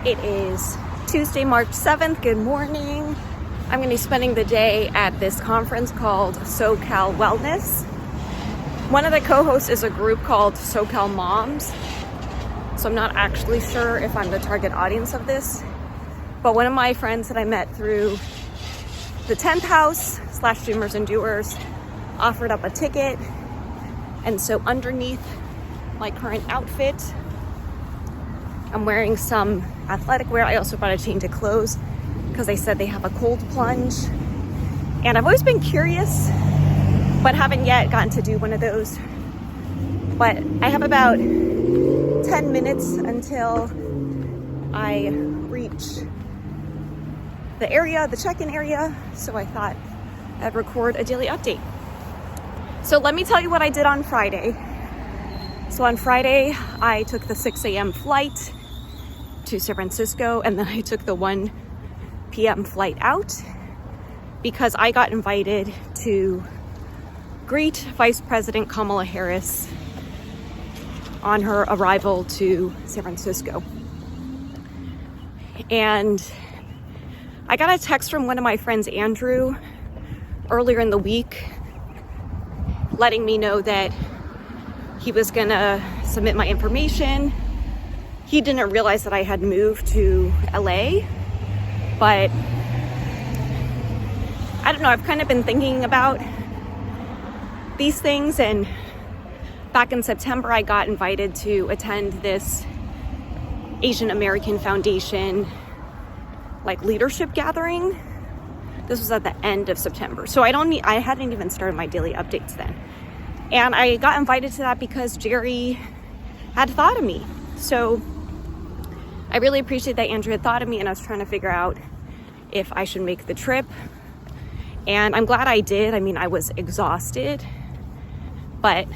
It is Tuesday, March 7th. Good morning. I'm going to be spending the day at this conference called SoCal Wellness. One of the co-hosts is a group called SoCal Moms. So I'm not actually sure if I'm the target audience of this. But one of my friends that I met through the 10th house / Dreamers and Doers offered up a ticket. And so underneath my current outfit, I'm wearing some athletic wear. I also brought a change of clothes because they said they have a cold plunge. And I've always been curious, but haven't yet gotten to do one of those. But I have about 10 minutes until I reach the area, the check-in area. So I thought I'd record a daily update. So let me tell you what I did on Friday. So on Friday, I took the 6 a.m. flight to San Francisco, and then I took the 1 p.m. flight out because I got invited to greet Vice President Kamala Harris on her arrival to San Francisco. And I got a text from one of my friends, Andrew, earlier in the week, letting me know that he was gonna submit my information. He didn't realize that I had moved to LA, but I don't know, I've kind of been thinking about these things, and back in September, I got invited to attend this Asian American Foundation leadership gathering. This was at the end of September. So I hadn't even started my daily updates then. And I got invited to that because Jerry had thought of me. So I really appreciate that Andrew had thought of me, and I was trying to figure out if I should make the trip. And I'm glad I did. I mean, I was exhausted, but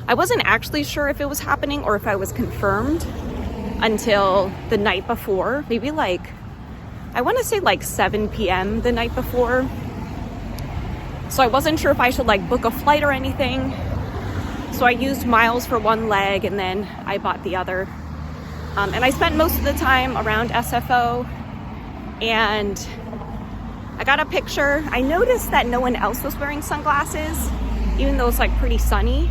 I wasn't actually sure if it was happening or if I was confirmed until the night before, maybe I want to say 7 p.m. the night before. So I wasn't sure if I should book a flight or anything. So I used miles for one leg, and then I bought the other. And I spent most of the time around SFO, and I got a picture. I noticed that no one else was wearing sunglasses, even though it's pretty sunny.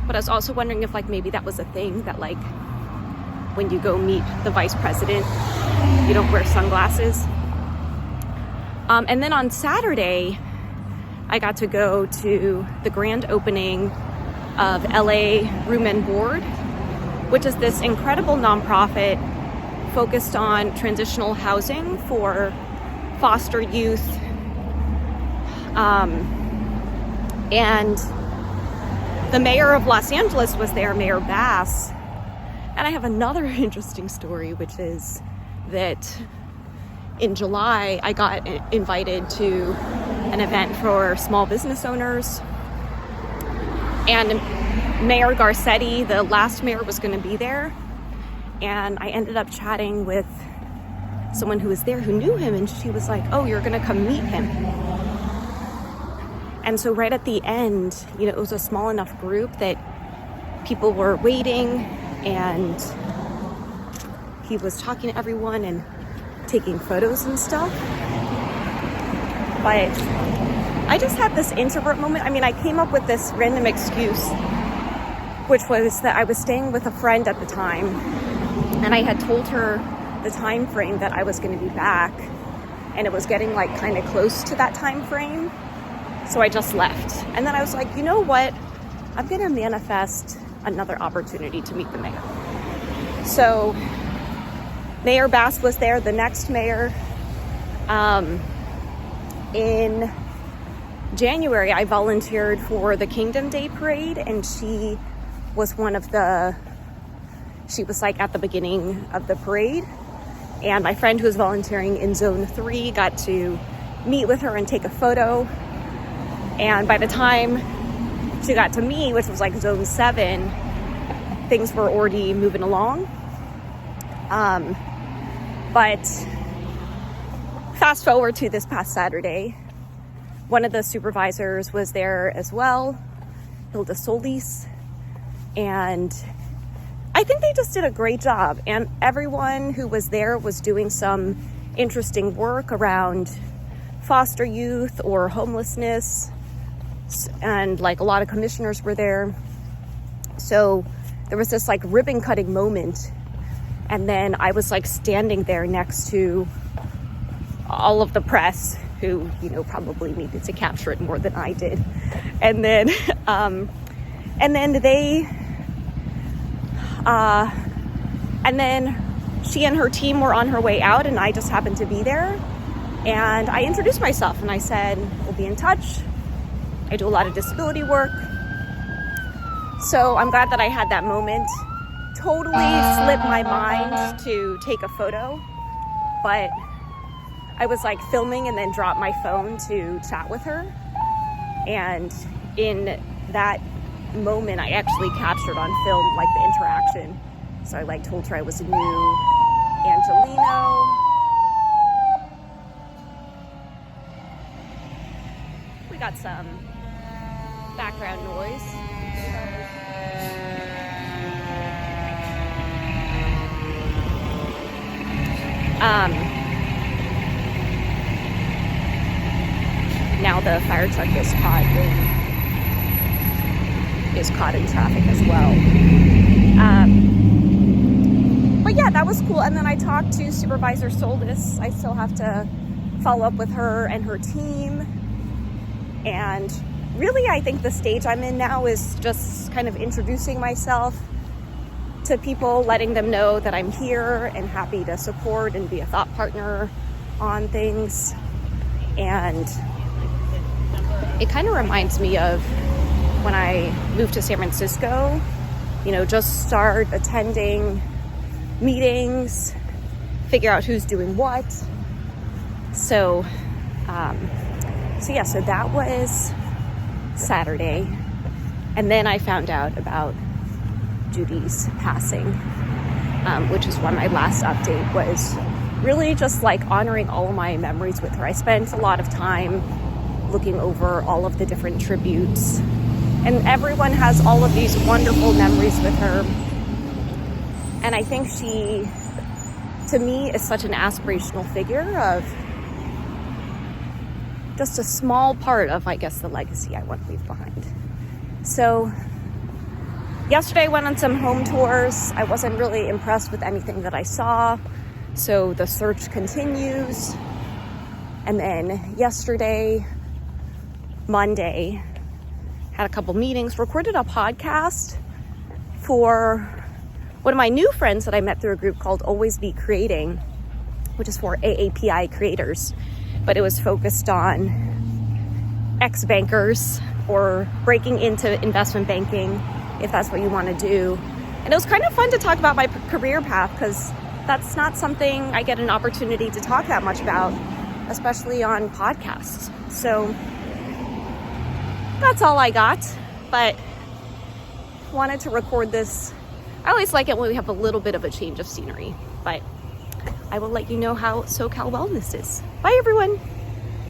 But I was also wondering if maybe that was a thing that when you go meet the vice president, you don't wear sunglasses. And then on Saturday, I got to go to the grand opening of LA Room and Board, which is this incredible nonprofit focused on transitional housing for foster youth. And the mayor of Los Angeles was there, Mayor Bass. And I have another interesting story, which is that in July, I got invited to an event for small business owners. And Mayor Garcetti, the last mayor, was going to be there. And I ended up chatting with someone who was there who knew him. And she was like, "Oh, you're going to come meet him." And so right at the end, it was a small enough group that people were waiting, and he was talking to everyone and taking photos and stuff. But I just had this introvert moment. I mean, I came up with this random excuse, which was that I was staying with a friend at the time, and I had told her the time frame that I was going to be back, and it was getting kind of close to that time frame. So I just left. And then I was like, you know what? I'm going to manifest another opportunity to meet the mayor. So Mayor Bass was there, the next mayor. In January, I volunteered for the Kingdom Day Parade, and she was at the beginning of the parade. And my friend who was volunteering in Zone 3 got to meet with her and take a photo. And by the time she got to me, which was Zone 7, things were already moving along. But fast forward to this past Saturday, one of the supervisors was there as well, Hilda Solis. And I think they just did a great job, and everyone who was there was doing some interesting work around foster youth or homelessness, and like a lot of commissioners were there. So there was this like ribbon cutting moment, and then I was like standing there next to all of the press who, you know, probably needed to capture it more than I did. And then she and her team were on her way out, and I just happened to be there. And I introduced myself and I said, we'll be in touch. I do a lot of disability work. So I'm glad that I had that moment. Totally slipped my mind to take a photo, but I was like filming and then dropped my phone to chat with her. And in that moment, I actually captured on film like the interaction. So I like told her I was a new Angelino. We got some background noise. Now the fire truck is caught in traffic as well. But yeah, that was cool. And then I talked to Supervisor Soldis. I still have to follow up with her and her team. And really, I think the stage I'm in now is just kind of introducing myself to people, letting them know that I'm here and happy to support and be a thought partner on things. And it kind of reminds me of when I moved to San Francisco, you know, just start attending meetings, figure out who's doing what. So that was Saturday. And then I found out about Judy's passing, which is why my last update was really just like honoring all of my memories with her. I spent a lot of time looking over all of the different tributes, and everyone has all of these wonderful memories with her. And I think she, to me, is such an aspirational figure of just a small part of, I guess, the legacy I want to leave behind. So yesterday I went on some home tours. I wasn't really impressed with anything that I saw, so the search continues. And then yesterday, Monday, had a couple meetings, recorded a podcast for one of my new friends that I met through a group called Always Be Creating, which is for AAPI creators, but it was focused on ex-bankers or breaking into investment banking, if that's what you want to do. And it was kind of fun to talk about my career path, because that's not something I get an opportunity to talk that much about, especially on podcasts. So that's all I got, but wanted to record this. I always like it when we have a little bit of a change of scenery, but I will let you know how SoCal Wellness is. Bye, everyone.